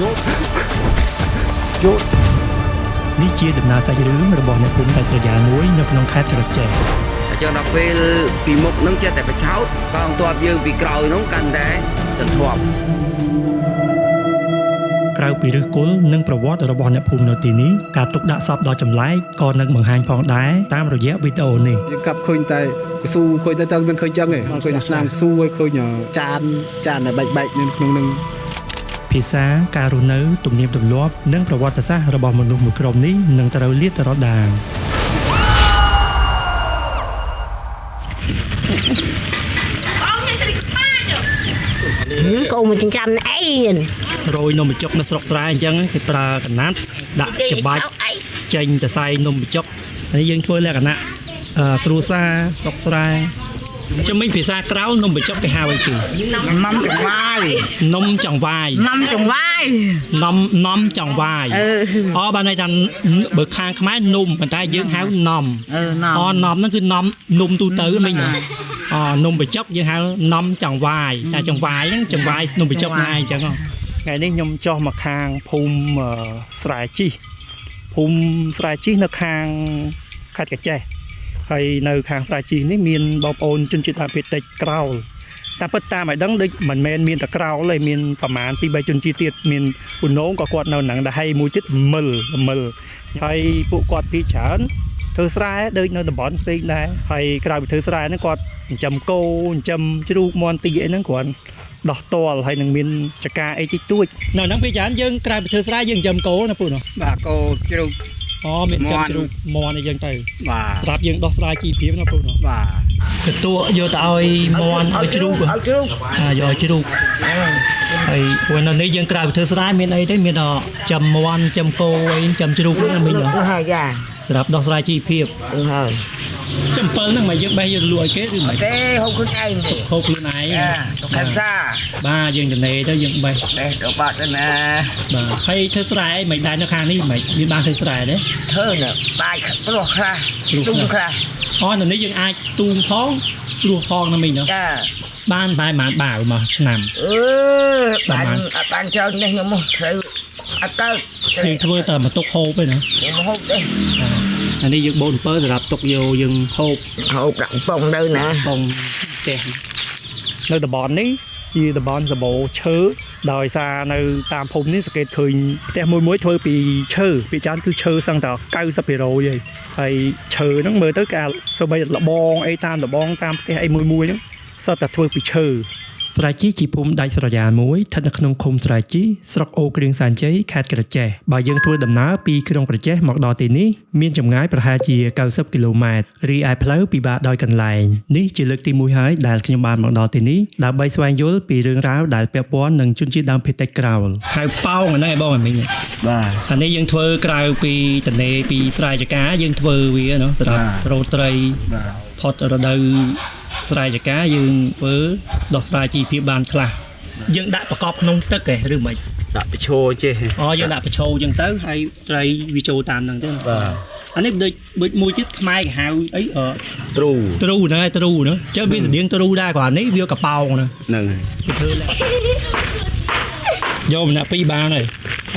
នេះជាដំណើរសាច់រឿងរបស់អ្នកភូមិដាច់ស្រយាលមួយនៅក្នុងខេត្តក្រចេះចឹងដល់ពេលពីមុខនឹងចេះតែបិឆោតកងទ័ពយើងពីក្រោយនោះកាន់តែសន្ធាប់ក្រៅពីឫសគល់និងប្រវត្តិរបស់អ្នកភូមិនៅទីនេះការទុកដាក់សពដល់ចម្លែកក៏នឹងបង្ហាញផងដែរតាមរយៈវីដេអូនេះយើងកាប់ឃើញតែកស៊ូឃើញតែតើមិនឃើញចឹងទេឃើញស្នាមកស៊ូហើយឃើញចានដែលបែកនៅក្នុងនឹងភាសាការរស់នៅទំនៀមទម្លាប់និងប្រវត្តិសាស្ត្ររបស់មនុស្សមួយក្រុមនេះនឹងត្រូវលាតត្រដាងកូនមកចិញ្ចឹមអីរយនំបញ្ចុកនៅស្រុកស្រែអញ្ចឹងគេប្រើកណាត់ដាក់ច្បាច់ចេញទៅសៃនំបញ្ចុកហើយយើងធ្វើលក្ខណៈគ្រួសារស្រុកស្រែចាំមិញភាសាក្រៅនំបញ្ចុកគេហៅអីគេនំចង្វាយនំចង្វាយនំចង្វាយនំចង្វាយបានន័យថាបើខាងខ្មែរនំប៉ុន្តែយើងហៅនំនំហ្នឹងគឺនំទូទៅមិញនំបញ្ចុកយើងហៅនំចង្វាយតែចង្វាយហ្នឹងចង្វាយនំបញ្ចុកហ្នឹងឯងអញ្ចឹងថ្ងៃនេះខ្ញុំចុះមកខាងភូមិស្រែជីនៅខាងខេត្តកញ្ចេះហើយនៅខាងស្រែជីនេះមានបងប្អូនជនជាតិដើមភាគតិចក្រោលតែពិតតាមឲ្យដឹងដូចមិនមែនមានតែក្រោលទេមានប្រមាណ 2-3 ជនជាតិទៀតមានពូណូក៏គាត់នៅហ្នឹងដែរហើយមួយទៀតមិលហើយពួកគាត់ពីច្រើនធ្វើស្រែដូចនៅតំបន់ផ្សេងដែរហើយក្រៅពីធ្វើស្រែហ្នឹងគាត់ចិញ្ចឹមគោចិញ្ចឹមជ្រូកមាន់ទីអីហ្នឹងគាត់ដោះតលហើយនឹងមានចកាអីតិចតួចនៅហ្នឹងពីច្រើនយើងក្រៅពីធ្វើស្រែយើងចិញ្ចឹមគោណាពូណូបាទគោជ្រូកមានចិញ្ចឹមជ្រូកមាន់អីចឹងទៅបាទស្រាប់យើងដោះស្រាយជីវភាពណាពូណូបាទចតួយកទៅឲ្យមាន់ឲ្យជ្រូកយកឲ្យជ្រូកហើយពេលនៅនេះយើងក្រៅពីធ្វើស្រែមានអីទេមានចំមាន់ចំគោអីចំជ្រូកហ្នឹងមិញហើយចាសម្រាប់ដោះស្រាយជីវភាពហើយចំ7ហ្នឹងមកយើងបេះយើងលក់ឲ្យគេឬមិនទេហូបខ្លួនឯងទេហូបខ្លួនឯងទៅខាងសាបាទយើងចំណេទៅយើងបេះទៅបាត់ទៅណាបាទហើយធ្វើស្រែមិនដែរនៅខាងនេះមិនមានបានធ្វើស្រែទេធ្វើណាបាយព្រោះខ្លះស្ទូងខ្លះនៅនេះយើងអាចស្ទូងផងព្រោះផងណាមិញណាចាបានប្រហែលបាវមកឆ្នាំបានច្រើននេះខ្ញុំមកត្រូវអត់ទៅគេធ្វើតែមកទុកហូបទេណាមកហូបទេអានេះយើងបូនអំពើសម្រាប់ទុកយកយើងហូបដាក់កំប៉ុងទៅណាកំប៉ុងផ្ទះនៅតំបន់នេះជាតំបន់សម្បូរឈើដោយសារនៅតាមភូមិនេះសង្កេតឃើញផ្ទះមួយធ្វើពីឈើពីច្រើនគឺឈើសឹងតែ 90% ហើយឈើហ្នឹងមើលទៅគេសូម្បីលបងអីតាមលបងតាមផ្ទះអីមួយហ្នឹងសុទ្ធតែធ្វើពីឈើស្រែជីជាភូមិដាច់ស្រយាលមួយស្ថិតនៅក្នុងឃុំស្រែជីស្រុកអូគ្រៀងសែនជ័យខេត្តក្រចេះបើយើងធ្វើដំណើរពីក្រុងក្រចេះមកដល់ទីនេះមានចម្ងាយប្រហែលជា90គីឡូម៉ែត្ររីឯផ្លូវពិបាកដោយកន្លែងនេះជាលើកទី1ហើយដែលខ្ញុំបានមកដល់ទីនេះដើម្បីស្វែងយល់ពីរឿងរ៉ាវដែលពាក់ព័ន្ធនឹងជនជាតិដើមភាគតិចក្រោលហៅប៉ោងហ្នឹងឯងបងមិញបាទអានេះយើងធ្វើក្រៅពីតនេពីស្រែចកាយើងធ្វើវាណាសម្រាប់រោត្រីផុតរដូវស្រែចកាយើងធ្វើដោះស្រាយជីវភាពបានខ្លះយើងដាក់ប្រកបក្នុងទឹកឯងឬមិនដាក់ប្រឈោចេះយើងដាក់ប្រឈោអញ្ចឹងទៅហើយត្រីវាចូលតាមហ្នឹងទៅបាទអានេះដូចមួយទៀតខ្មែរគេហៅអីទ្រូហ្នឹងឯងទ្រូហ្នឹងចុះវាស្តៀងទ្រូដែរគាត់នេះវាកប៉ោងហ្នឹងគេធ្វើឡើងយកម្នាក់ពីរបានហើយ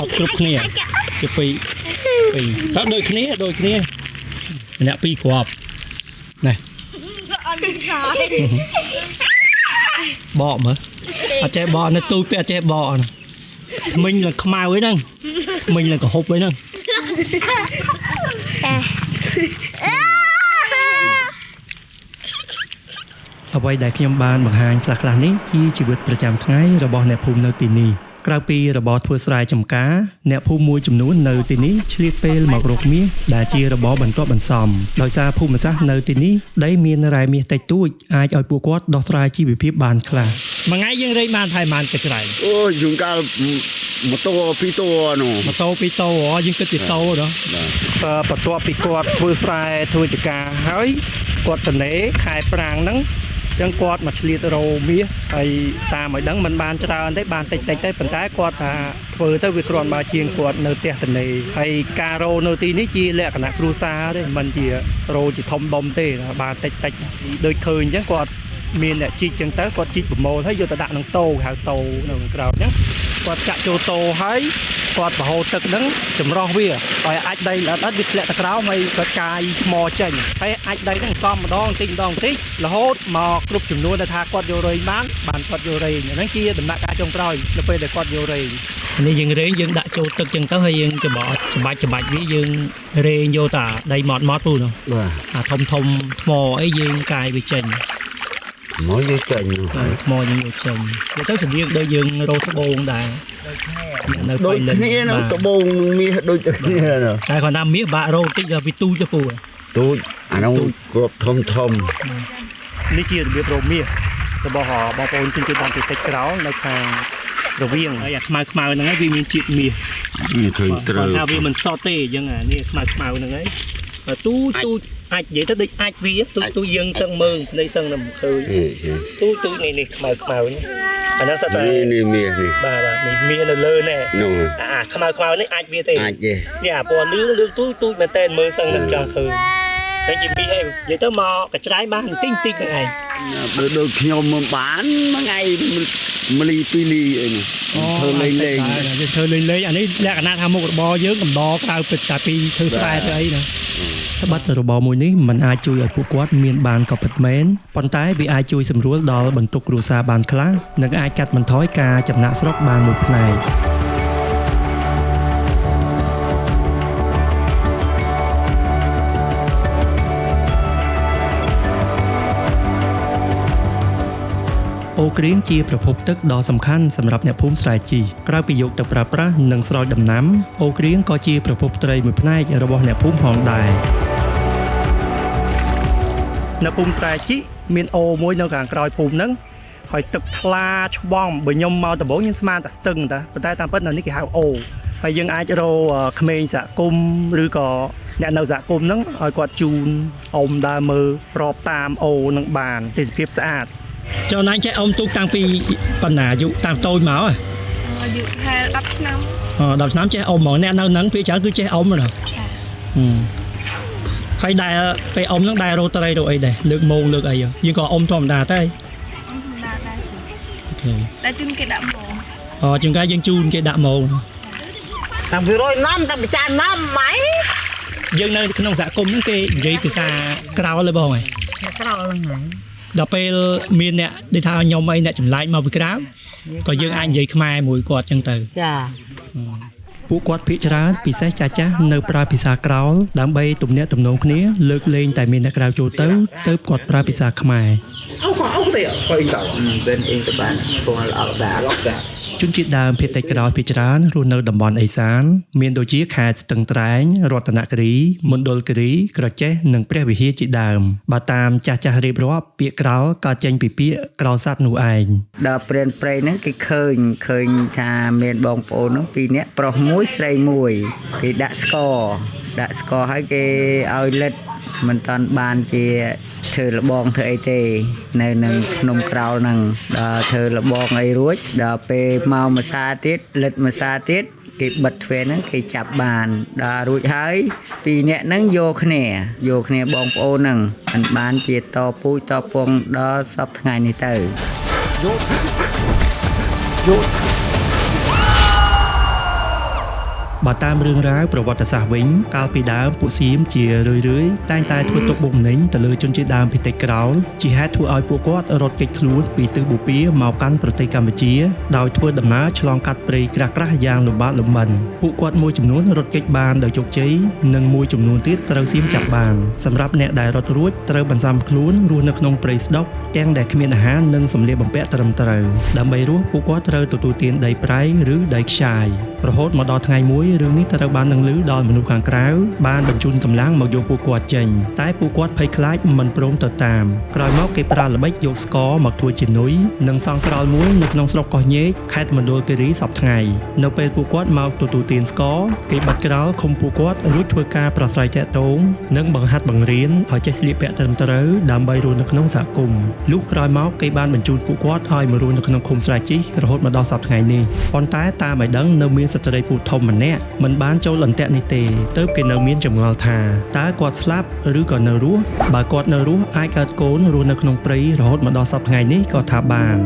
អត់គ្រប់គ្នាជាពីរតើដូចគ្នាម្នាក់ពីរគ្រាប់ណែបកមើលអត់ចេះបកនៅទូចពេកអត់ចេះបកថ្មិញឡើងខ្មៅអីហ្នឹងថ្មិញឡើងកហុបអីហ្នឹងអ្វីដែលខ្ញុំបានបង្ហាញខ្លះៗនេះជាជីវិតប្រចាំថ្ងៃរបស់អ្នកភូមិនៅទីនេះក្រៅពីរបរធ្វើស្រែចម្ការអ្នកភូមិមួយចំនួននៅទីនេះឆ្លៀតពេលមករកមាសដែលជារបរបន្ទាប់បន្សំដោយសារភូមិសាស្ត្រនៅទីនេះដីមានរ៉ែមាសតិចតួចអាចឲ្យពួកគាត់ដោះស្រាយជីវភាពបានខ្លះមួយថ្ងៃយើងរែកបានប្រហែលទឹកក្រែងជួនកាលម៉ូតូ2តូនោះម៉ូតូ2តូយើងគិតជាតូណាបន្ទាប់ពីគាត់ធ្វើស្រែធ្វើចការហើយគាត់ត្នេខែប្រាំងហ្នឹងចឹងគាត់មកឆ្លៀតរោមាសហើយតាមឲ្យដឹងមិនបានច្រើនទេបានតិចទេប៉ុន្តែគាត់ថាធ្វើទៅវាគ្រាន់បើជាងគាត់នៅផ្ទះត្នេហើយការរោនៅទីនេះជាលក្ខណៈគ្រួសារទេមិនជារោជាធំដុំទេបានតិចដូចឃើញអញ្ចឹងគាត់មានអ្នកជីកចឹងទៅគាត់ជីកប្រមូលហើយយកទៅដាក់ក្នុងតោហៅតោនៅក្រៅអញ្ចឹង គាត់ចាក់ចូលតោហើយគាត់បរហូតទឹកហ្នឹងចម្រោះវាឲ្យអាចដីល្អិតវាធ្លាក់ទៅក្រោមហើយគាត់កាយថ្មចេញហើយអាចដីហ្នឹងសំម្ដងតិចរហូតមកគ្រប់ចំនួនដែលថាគាត់យករែងបានគាត់យករែងហ្នឹងជាដំណាក់កាលចុងក្រោយនៅពេលដែលគាត់យករែងនេះយើងរែងយើងដាក់ចូលទឹកចឹងទៅហើយយើងច្បាច់វាយើងរែងយកតាដីម៉ត់ពូនោះអាធំថ្មអីយើងកាយវាចេញមកយកចេញថ្មយើងយកចេញវាទៅស្តៀងដូចយើងរោត្បូងដែរនៅពេលនេះនៅត្បូងមាសដូចគ្នាតែគាត់ថាមាសបាក់រោតិចដល់វាទូចទៅពូទូចអានោះគ្រប់ធំនេះជារបៀបរោមាសរបស់បងប្អូនជនជាតិដើមភាគតិចក្រោលនៅខាងរវាងហើយអាខ្មៅហ្នឹងហើយវាមានជាតិមាសឃើញត្រូវថាវាមិនសតទេអញ្ចឹងអានេះខ្មៅហ្នឹងហើយទូចអាចនិយាយទៅដូចអាចវាទូយើងសឹងមើលភ្នែកសឹងនឹងឃើញទូនេះខ្មៅនេះអាហ្នឹងសតតែនេះមាសនេះបាទនេះមាសនៅលើណែអាខ្មៅនេះអាចវាទេអាចទេនេះអាពណ៌លឿងទូចមែនតើមើលសឹងនឹងចង់ឃើញតែជាមាសហើយនិយាយទៅមកកច្រៃបានតិចហ្នឹងឯងដូចខ្ញុំមិនបានមួយថ្ងៃ1លី2លីអីនេះធ្វើលេងធ្វើលេងអានេះលក្ខណៈថាមុខរបរយើងកំដរក្រៅពីតែពីធ្វើស្រែទៅអីណាត្បិតរបរមួយនេះมันអាចជួយឲ្យពួកគាត់មានបានក៏ពិតមែនប៉ុន្តែវាអាចជួយសម្រួលដល់បន្ទុកគ្រួសារបានខ្លះនិងអាចកាត់បន្ថយការចំណាក់ស្រុកបានមួយផ្នែកអូក្រៀងជាប្រភពទឹកដ៏សំខាន់សម្រាប់អ្នកភូមិស្រែជីក្រៅពីយកទៅប្រើប្រាស់និងស្រោចដំណាំអូក្រៀងក៏ជាប្រភពត្រីមួយផ្នែករបស់អ្នកភូមិផងដែរនៅភូមិស្រែជីមានអូមួយនៅខាងក្រោយភូមិហ្នឹងហើយទឹកថ្លាច្បងបើខ្ញុំមកដំបូងខ្ញុំស្មានតែស្ទឹងតាប៉ុន្តែតាមពិតនៅនេះគេហៅអូហើយយើងអាចរកក្មេងសហគមន៍ឬក៏អ្នកនៅសហគមន៍ហ្នឹងឲ្យគាត់ជូនអ៊ំដើរមើលរាប់តាមអូនឹងបានទេសភាពស្អាតចូលណាចេះអ៊ំទូកតាំងពីបណ្ណាអាយុតាមតូចមកអាយុថា10ឆ្នាំ10ឆ្នាំចេះអ៊ំហ្មងអ្នកនៅហ្នឹងពេលច្រើនគឺចេះអ៊ំណាហើយដែលពេលអ៊ំហ្នឹងដែលរោត្រីរោអីដែរលើកមងលើកអីយើងក៏អ៊ំធម្មតាតែអ៊ំធម្មតាដែរអូខេតែជូនគេដាក់មងជួនកាលយើងជូនគេដាក់មងតាំងពី100nămតាំងពីចានណាំម៉ៃយើងនៅក្នុងសហគមន៍ហ្នឹងគេនិយាយភាសាក្រៅเลยបងហ៎ក្រៅហ្នឹងដល់ពេលមានអ្នកដែលថាខ្ញុំអីអ្នកចម្លែកមកពីក្រៅក៏យើងអាចនិយាយខ្មែរមួយគាត់ចឹងទៅចាពួកគាត់ភាគច្រើនពិសេសចាស់នៅប្រើភាសាក្រោលដើម្បីទំនាក់ទំនងគ្នាលើកលែងតែមានអ្នកក្រៅចូលទៅគាត់ប្រើភាសាខ្មែរអូទេក៏អីទៅbênអ៊ីងទៅបានពងអត់ដែរជនជាតិដើមភាគតិចក្រោយភាគច្រើនរស់នៅតំបន់ឦសានមានដូចជាខេត្តស្ទឹងត្រែងរតនគិរីមណ្ឌលគិរីក្រចេះនិងព្រះវិហារជាដើមបើតាមចាស់រៀបរាប់ពាក្យក្រោលក៏ចេញពីពាក្យក្រោលសัตว์នោះឯងដល់ព្រែនព្រៃហ្នឹងគេឃើញថាមានបងប្អូនហ្នឹង2នាក់ប្រុសមួយស្រីមួយគេដាក់ស្ករឲ្យគេឲ្យលិតមិនតាន់បានជាធ្វើលបងធ្វើអីទេនៅនឹងភ្នំក្រោលហ្នឹងដល់ធ្វើលបងអីរួចដល់ពេលមកម្សាទៀតលិតម្សាទៀតគេបិទទ្វេហ្នឹងគេចាប់បានដល់រួចហើយ2នាក់ហ្នឹងយកគ្នាបងប្អូនហ្នឹងមិនបានជាតពូជតពងដល់សពថ្ងៃនេះទៅយកបើតាមរឿងរ៉ាវប្រវត្តិសាស្ត្រវិញកាលពីដើមពួកសៀមជារឿយតែងតែធ្វើទុកបុកម្នេញទៅលើជនជាតិដើមភាគតិចក្រោលជាហេតុធ្វើឲ្យពួកគាត់រត់គេចខ្លួនពីទិសបូព៌ាមកកាន់ប្រទេសកម្ពុជាដោយធ្វើដំណើរឆ្លងកាត់ព្រៃក្រាស់យ៉ាងលំបាកលំបិនពួកគាត់មួយចំនួនរត់គេចបានដោយជោគជ័យនិងមួយចំនួនទៀតត្រូវសៀមចាប់បានសម្រាប់អ្នកដែលរត់រួចត្រូវបន្សាំខ្លួនរស់នៅក្នុងព្រៃស្ដុកទាំងដែលគ្មានអាហារនិងសម្លៀកបំពាក់ត្រឹមត្រូវដើម្បីរស់ពួកគាត់ត្រូវទទួលទានដីប្រៃឬដីខ្ចាយរហូតមកដល់ថ្ងៃមួយរឿងនេះត្រូវបាននឹងឮដល់មនុស្សខាងក្រៅបានបញ្ជូនកម្លាំងមកយកពួកគាត់ចេញតែពួកគាត់ភ័យខ្លាចមិនព្រមទៅតាមក្រោយមកគេប្រើល្បិចយកស្ករមកធ្វើជានុយនិងសង់ក្រោលមួយនៅក្នុងស្រុកកោះញែកខេត្តមណ្ឌលគិរីសពថ្ងៃនៅពេលពួកគាត់មកទទួលទានស្ករគេបាត់ក្រោលឃុំពួកគាត់រួចធ្វើការប្រស្រ័យទាក់ទងនិងបង្ហាត់បង្រៀនឲ្យចេះស្លៀកពាក់ត្រឹមត្រូវដើម្បីរស់នៅក្នុងសហគមន៍លុះក្រោយមកគេបានបញ្ជូនពួកគាត់ឲ្យមករស់នៅក្នុងឃុំស្រែជីរហូតមកដល់សពថ្ងៃនេះប៉ុន្តែតាមឲ្យដឹងនៅមានស្ត្រីពូធំម្នាក់មិនបានចូលអន្ទាក់នេះទេទើបគេនៅមានចម្ងល់ថាតើគាត់ស្លាប់ឬក៏នៅរស់បើគាត់នៅរស់អាចកើតកូនរស់នៅក្នុងព្រៃរហូតមកដល់សពថ្ងៃនេះក៏ថាបាន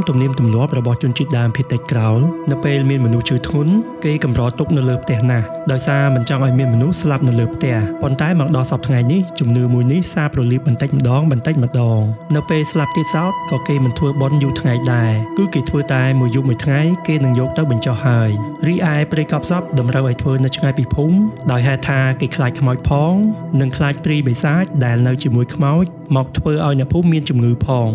ទំនៀមទម្លាប់របស់ជនជាតិដើមភាគតិចក្រោលនៅពេលមានមនុស្សឈឺធ្ងន់គេកម្រទុកនៅលើផ្ទះណាស់ដោយសារមិនចង់ឲ្យមានមនុស្សស្លាប់នៅលើផ្ទះប៉ុន្តែមកដល់សប្តាហ៍ថ្ងៃនេះជំនឿមួយនេះសារប្រលៀបបន្តិចម្ដងនៅពេលស្លាប់ទៀតសោតក៏គេមិនធ្វើបុណ្យយូរថ្ងៃដែរគឺគេធ្វើតែមួយយប់មួយថ្ងៃគេនឹងយកទៅបញ្ចុះហើយរីឯព្រៃកប់សពតម្រូវឲ្យធ្វើនៅឆ្ងាយពីភូមិដោយហេតុថាគេខ្លាចខ្មោចផងនិងខ្លាចព្រីបិសាចដែលនៅជាមួយខ្មោចមកធ្វើឲ្យអ្នកភូមិមានជំងឺផង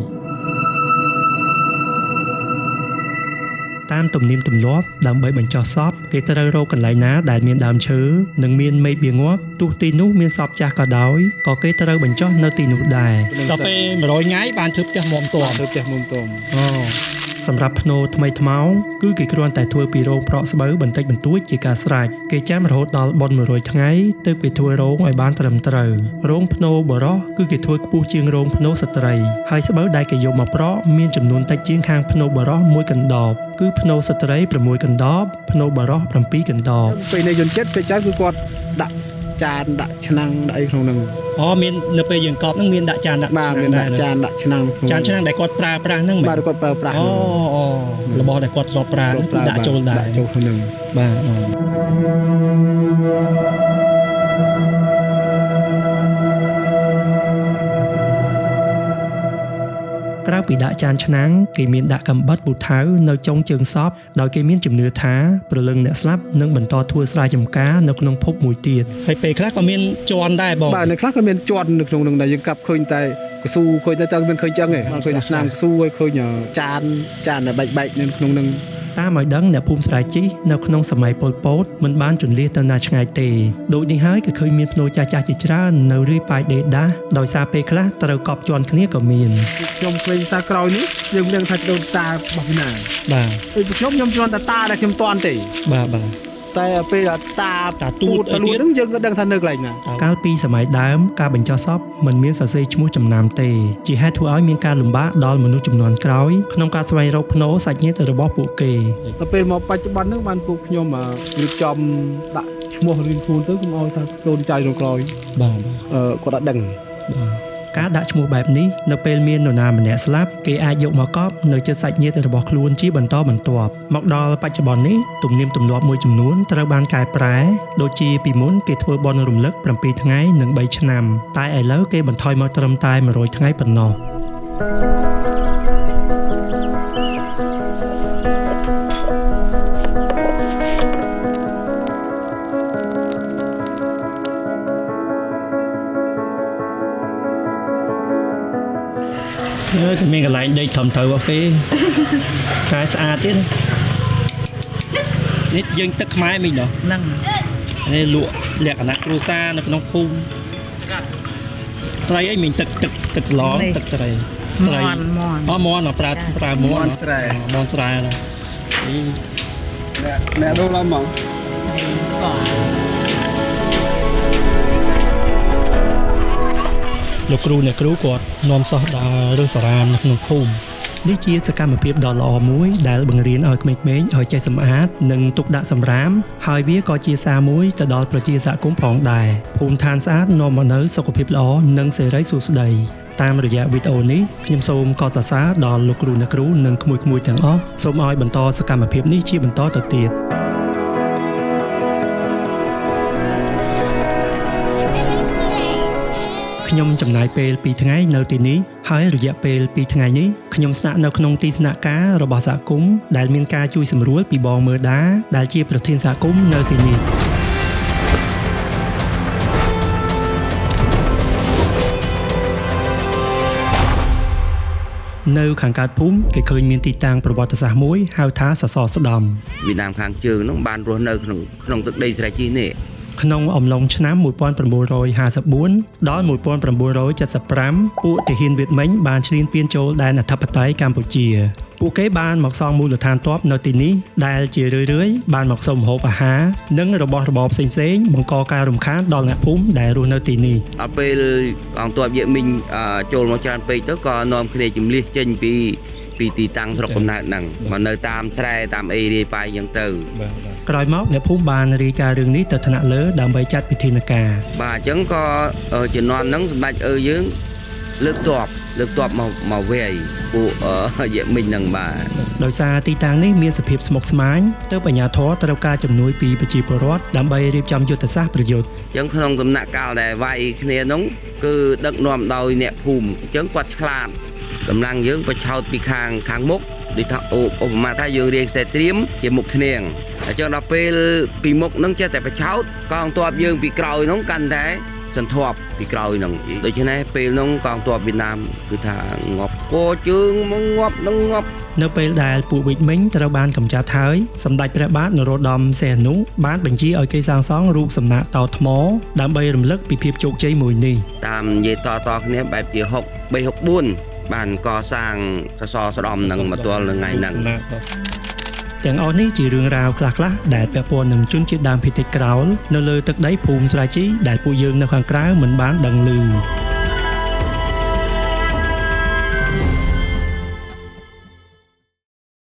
តាមទំនៀមទម្លាប់ដើម្បីបញ្ចុះសពគេត្រូវរកកន្លែងណាដែលមានដើមឈើនិងមានមេឃបៀងាប់ទោះទីនោះមានសពចាស់ក៏ដោយក៏គេត្រូវបញ្ចុះនៅទីនោះដែរដល់ពេល100ថ្ងៃបានធ្វើផ្ទះមុំតមសម្រាប់ភ្នោថ្មីថ្មោងគឺគេគ្រាន់តែធ្វើពីរោងប្រក់ស្បូវបន្តិចបន្តួចជាការស្រេចគេចាំរហូតដល់បុណ្យ100ថ្ងៃទើបគេធ្វើរោងឲ្យបានត្រឹមត្រូវរោងភ្នោបរោះគឺគេធ្វើខ្ពស់ជាងរោងភ្នោស្ត្រីហើយស្បូវដែលគេយកមកប្រក់មានចំនួនតិចជាងខាងភ្នោបរោះ1កណ្ដបគឺភ្នោស្ត្រី6កណ្ដបភ្នោបរោះ7កណ្ដបពេលនេះយន្តចិត្តពេលចាស់គឺគាត់ដាក់ចានដាក់ឆ្នាំងដាក់អីក្នុងហ្នឹងមាននៅពេលយើងកប់ហ្នឹងមានដាក់ចានដាក់មានដាក់ចានដាក់ឆ្នាំងចានឆ្នាំងដែលគាត់ប្រើប្រាស់ហ្នឹងបាទគាត់ប្រើប្រាស់របស់ដែលគាត់ធ្លាប់ប្រើដាក់ចូលដែរចូលក្នុងហ្នឹងបាទក្រៅពីដាក់ចានឆ្នាំងគេមានដាក់កាំបិតពូថៅនៅចុងជើងសពដោយគេមានជំនឿថាព្រលឹងអ្នកស្លាប់នឹងបន្តធ្វើស្រែចម្ការនៅក្នុងភពមួយទៀតហើយពេលខ្លះក៏មានជន់ដែរបងបាទនៅខ្លះក៏មានជន់នៅក្នុងនឹងដែលយើងកាប់ឃើញតែកស៊ូឃើញតែចង់មានឃើញចឹងឯងឃើញស្នាមកស៊ូហើយឃើញចានដែលបែកនៅក្នុងនឹងតាមឲ្យដឹងអ្នកភូមិស្រែជីនៅក្នុងសម័យប៉ុលពតមិនបានជន្លៀសទៅណាឆ្ងាយទេដូចនេះហើយក៏ឃើញមានភ្នូចាស់ជាច្រើននៅរាយប៉ាយដេដាស់ដោយសារពេលខ្លះត្រូវកប់ជន់គ្នាក៏មានខ្ញុំឃើញតាក្រោយនេះយើងមិនដឹងថាដូនតារបស់ណាបាទពេលខ្ញុំជន់តាដែលខ្ញុំតាន់ទេបាទតែពេលតាទូតហ្នឹងយើងក៏ដឹងថានៅកន្លែងណាកាលពីសម័យដើមការបញ្ចុះសពមិនមានសរសេរឈ្មោះចំណាំទេជាហេតុធ្វើឲ្យមានការលំបាកដល់មនុស្សជំនាន់ក្រោយក្នុងការស្វែងរកភ្នូសាច់ញាតិរបស់ពួកគេទៅពេលមកបច្ចុប្បន្នហ្នឹងបានពួកខ្ញុំរៀបចំដាក់ឈ្មោះរៀងខ្លួនទៅខ្ញុំឲ្យថាកូនចៅក្នុងក្រោយបាទគាត់អត់ដឹងការដាក់ឈ្មោះបែបនេះនៅពេលមាននរណាម្នាក់ស្លាប់គេអាចយកមកកប់នៅជិតសាច់ញាតិរបស់ខ្លួនជាបន្តបន្ទាប់មកដល់បច្ចុប្បន្ននេះទំនៀមទម្លាប់មួយចំនួនត្រូវបានកែប្រែដូចជាពីមុនគេធ្វើបុណ្យរំលឹក7ថ្ងៃនិង3ឆ្នាំតែឥឡូវគេបន្ថយមកត្រឹមតែ100ថ្ងៃប៉ុណ្ណោះគឺមានកន្លែងដេកធំទៅអស់គេតែស្អាតទៀតនេះយើងទឹកខ្មែរមិញណោះហ្នឹងនេះលក់លក្ខណៈគ្រួសារនៅក្នុងភូមិត្រីអីមិញទឹកស្លទឹកត្រីមន់ប្រើមន់ស្រែណាអ្នកដូរឡើងមកលោកគ្រូអ្នកគ្រូគាត់នាំសិស្សដើររើសសារ៉ាមនៅក្នុងភូមិនេះជាសកម្មភាពដ៏ល្អមួយដែលបង្រៀនឲ្យក្មេងៗឲ្យចេះសម្អាតនិងទុកដាក់សម្រាមហើយវាក៏ជាសារមួយទៅដល់ប្រជាសហគមន៍ផងដែរភូមិឋានស្អាតនាំមកនូវសុខភាពល្អនិងសេរីសួស្តីតាមរយៈវីដេអូនេះខ្ញុំសូមកោតសរសើរដល់លោកគ្រូអ្នកគ្រូនិងក្មួយៗទាំងអស់សូមឲ្យបន្តសកម្មភាពនេះជាបន្តទៅទៀតខ្ញុំចំណាយពេល2ថ្ងៃនៅទីនេះហើយរយៈពេល2ថ្ងៃនេះខ្ញុំស្នាក់នៅក្នុងទីស្នាក់ការរបស់សហគមន៍ដែលមានការជួយសម្រួលពីបងមើដាដែលជាប្រធានសហគមន៍នៅទីនេះនៅខាងកើតភូមិគេឃើញមានទីតាំងប្រវត្តិសាស្ត្រមួយហៅថាសសរស្ដំវៀតណាមខាងជើងនោះបានរស់នៅក្នុងទឹកដីស្រែជីនេះក្នុងអំឡុងឆ្នាំ1954ដល់1975ពួកទាហានវៀតមិញបានឈ្លានពានចូលដែនអធិបតេយ្យកម្ពុជាពួកគេបានមកសង់មូលដ្ឋានទ័ពនៅទីនេះដែលជារឿយៗបានមកសុំម្ហូបអាហារនិងរបស់របរផ្សេងៗបង្កការរំខានដល់អ្នកភូមិដែលរស់នៅទីនេះដល់ពេលកងទ័ពវៀតមិញចូលមកច្រើនពេកទៅក៏នាំគ្នាជំលះចេញពីទីតាំងស្រុកកំណើតហ្នឹងមកនៅតាមស្រែតាមអីរាយប៉ាយអញ្ចឹងទៅក្រោយមកអ្នកភូមិបានរាយការណ៍រឿងនេះទៅថ្នាក់លើដើម្បីចាត់វិធានការបាទអញ្ចឹងក៏ជំនាន់ហ្នឹងសម្ដេចយើង លើកទ័ពមកវាយពួកយៈមិញនឹងបាទ ដោយសារទីតាំងនេះមានសភាពស្មុគស្មាញទើបអាជ្ញាធរត្រូវការជំនួយពីប្រជាពលរដ្ឋដើម្បីរៀបចំយុទ្ធសាស្ត្រប្រយុទ្ធ អញ្ចឹងក្នុងដំណាក់កាលដែលវាយគ្នានោះគឺដឹកនាំដោយអ្នកភូមិអញ្ចឹងគាត់ឆ្លាតកម្លាំងយើងបិឆោតពីខាងមុខដូចថាឧបមាថាយើងរៀងតែត្រៀមជាមុខគ្នាងអញ្ចឹងដល់ពេលពីមុខនឹងចេះតែបិឆោតកងទ័ពយើងពីក្រោយនោះកាន់តែសន្ធាប់ពីក្រោយនឹងដូច្នេះពេលនោះកងទ័ពវៀតណាមគឺថាងាប់កជើងមកងាប់នឹងងាប់ នៅពេលដែលពួកវិជ្ជមិញត្រូវបានកម្ចាត់ហើយសម្ដេចព្រះបាទនរោត្តមសីហនុបានបញ្ជាឲ្យគេសាងសង់រូបសំណាកតោថ្មដើម្បីរំលឹកពីភាពជោគជ័យមួយនេះ តាមនិយាយតគ្នាបែបជា6364បានកសាងសសរស្ដំនឹងមកទល់នឹងថ្ងៃហ្នឹង ទាំងអស់នេះជារឿងរ៉ាវខ្លះៗដែលពាក់ព័ន្ធនឹងជនជាតិដើមភាគតិចក្រោលនៅលើទឹកដីភូមិស្រែជីដែលពួកយើងនៅខាងក្រៅមិនបានដឹងឮ